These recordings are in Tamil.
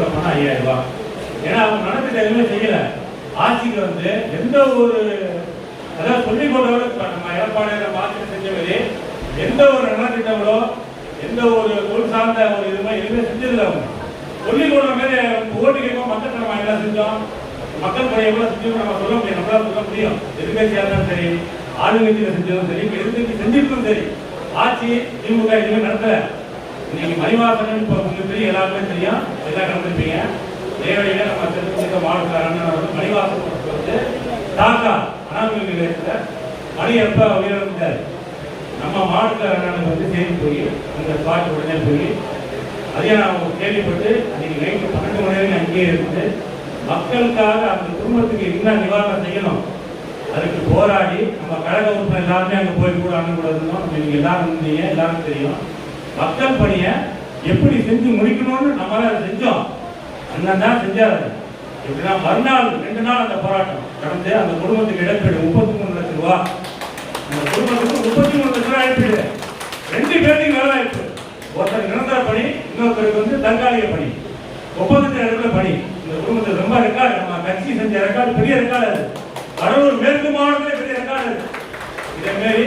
சொல்ல போனா 5000 ரூபாய். ஏன்னா அவங்க நடத்திட்ட எதுவுமே செய்யல. ஆட்சிக்கு வந்து எந்த ஒரு அதாவது சொல்லிக் கொண்டவர்கள் நம்ம எடப்பாடி ஆட்சி செஞ்சவரே எந்த ஒரு நலத்திட்டங்களோ எந்த ஒரு பொருள் சார்ந்த ஒரு இதுமே எதுவுமே செஞ்சதில்லை. அவங்க சொல்லிக் கொள்ற மாதிரி ஓட்டு கேட்கும் மக்கள் நம்ம என்ன செஞ்சோம், மக்கள் பணி எவ்வளவு செஞ்சோம் நம்ம சொல்ல முடியும், நம்மளால சொல்ல முடியும். எதிர்கட்சியா இருந்தாலும் சரி, ஆளுங்கட்சியில செஞ்சதும் சரி, எதிர்கட்சி செஞ்சிருக்கும் சரி, ஆட்சி திமுக எதுவுமே நடத்தல. இன்னைக்கு மணிவாசன் இப்போ உங்களுக்கு தெரியும், எல்லாருமே தெரியும், எல்லாம் நடந்திருப்பீங்க. நேரடியாக நம்ம தெரிஞ்சுக்க மாவட்ட அண்ணன் மணிவாசன் வந்து தாக்கா அனாமிகள் நிலையத்தில் மணி எப்ப உயர்ந்தார் நம்ம மாவட்ட அண்ணனுக்கு வந்து செய்தி போய் அந்த ஸ்பாட் உடனே போய் அதையே நான் கேள்விப்பட்டு அன்னைக்கு நைட்டு 12 மணி வரைக்கும் அங்கேயே இருந்து மக்களுக்காக அந்த குடும்பத்துக்கு என்ன நிவாரணம் செய்யணும் அதுக்கு போராடி நம்ம கழக உறுப்பினர் எல்லாருமே அங்கே போய் கூட அண்ணன் கூட இருந்தோம். நீங்க எல்லாரும் இருந்தீங்க, எல்லாரும் தெரியும். மக்கள் பணியை எப்படி செஞ்சு முடிக்கணும்னு நம்மளால அதை செஞ்சோம். அண்ணன் தான் செஞ்சாரு. எப்படின்னா மறுநாள் 2 நாள் அந்த போராட்டம் கடந்து அந்த குடும்பத்துக்கு இழப்பீடு 33 லட்சம் ரூபாய். அந்த குடும்பத்துக்கு 33 லட்சம் ரூபாய் இழப்பீடு. 2 பேருக்கு வேலை வாய்ப்பு. ஒருத்தர் நிரந்தர பணி, இன்னொருத்தருக்கு வந்து தற்காலிக பணி, 32 இடத்துல பணி. இந்த குடும்பத்துக்கு ரொம்ப ரெக்கார்டு, நம்ம கட்சி செஞ்ச ரெக்கார்டு, பெரிய ரெக்கார்டு. அது கடலூர் மேற்கு மாவட்டத்தில் பெரிய ரெக்கார்டு. இதே மாதிரி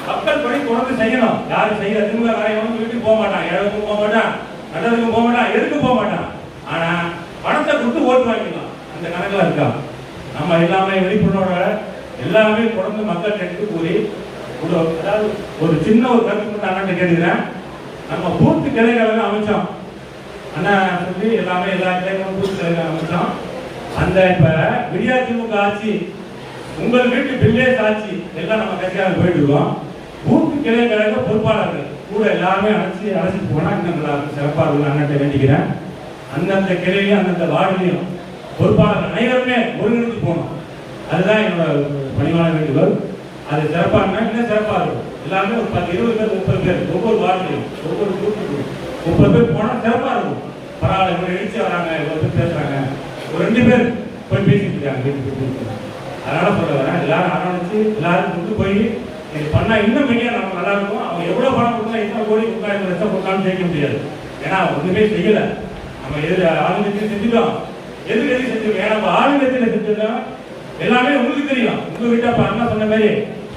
மக்கள் பணி தொடர்ந்து செய்யணும். யாரும் செய்ய திமுக காரியங்களும் வீட்டுக்கு போக மாட்டான், இடத்துக்கும் போக மாட்டான், நல்லதுக்கும் போக மாட்டான், எதுக்கும் போக மாட்டான். ஆனா பணத்தை கொடுத்து ஓட்டு வாங்கிக்கலாம், அந்த கணக்கில் இருக்கா. நம்ம எல்லாமே விழிப்புணர்வோட எல்லாமே தொடர்ந்து மக்கள் எடுத்து கூறி அதாவது ஒரு சின்ன ஒரு கருத்து மட்டும் அண்ணன் கேட்டுக்கிறேன். நம்ம பூத்து கிளைகளை அமைச்சோம் அண்ணா சொல்லி எல்லாமே எல்லா கிளைகளும் பூத்து கிளைகளை அமைச்சோம். அந்த இப்ப விடியா திமுக ஆட்சி உங்கள் வீட்டு வில்லேஜ் ஆட்சி எல்லாம் நம்ம கட்சியாக போயிட்டு இருக்கோம். பூத்து கிளைகளை பொறுப்பாளர்கள் கூட எல்லாருமே அழைச்சிட்டு போனா இன்னும் நல்லா சிறப்பாக இருக்கும் அண்ணன் வேண்டிக்கிறேன். அந்தந்த கிளையிலையும் அந்தந்த வார்டிலையும் பொறுப்பாளர்கள் அனைவருமே ஒருங்கிணைந்து போகணும். அதுதான் என்னோட பணிவான வேண்டுகோள். அது சிறப்பாக இன்னும் சிறப்பாக இருக்கும். எல்லாருமே ஒரு 10, 20 பேர், 30 பேர் ஒவ்வொரு வார்டிலையும் ஒவ்வொரு குரூப்புக்கும் 30 பேர் போனால் சிறப்பாக இருக்கும். பரவாயில்ல, இவங்க எழுச்சி வராங்க, இவ்வளோ பேர் பேசுறாங்க, ஒரு 2 பேர் போய் பேசிட்டு இருக்காங்க வீட்டுக்கு. அதனால சொல்ல வரேன், எல்லாரும் அரவணைச்சு எல்லாரும் கொண்டு போய் இது பண்ணா இன்னும் மெய்யா நம்ம நல்லா இருக்கும். அவங்க எவ்வளவு பணம் கொடுத்தா எத்தனை கோடி கொடுத்தா 2 லட்சம் கொடுத்தாலும் ஜெயிக்க முடியாது. ஏன்னா ஒண்ணுமே செய்யல. நம்ம ஆளுங்கட்சியில் செஞ்சுட்டோம், எதிர்கட்சி செஞ்சுருக்கோம். ஏன்னா நம்ம ஆளுங்கட்சியில செஞ்சிருக்கோம் எல்லாமே உங்களுக்கு தெரியும். உங்க கிட்ட அண்ணா சொன்ன மாதிரி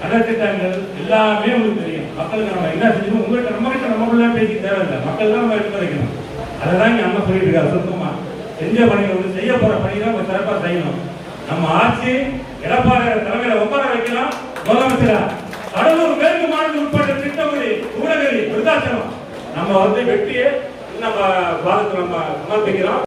நலத்திட்டங்கள் எல்லாமே உங்களுக்கு தெரியும். மக்களுக்கு நம்ம என்ன செஞ்சோம் உங்கள்கிட்ட நம்ம கிட்ட நம்மளுள்ள பேசி தேவையில்லை, மக்கள் தான் நம்ம எடுத்து வைக்கணும். அதை தான் இங்கே அண்ணா சொல்லிட்டு இருக்காரு. சுத்தமா செஞ்ச பணிகள் வந்து செய்ய போற பணி தான் சிறப்பாக செய்யணும். நம்ம ஆட்சி எடப்பாடி தலைமையில உட்கார வைக்கலாம். முதலமைச்சரா கடலூர் மேற்கு மாநில உட்பட்ட திட்டமொழி ஊடகரி விருதாச்சலம் நம்ம வந்து வெற்றியை நம்ம பாரதத்தில் நம்ம சமர்ப்பிக்கிறோம்.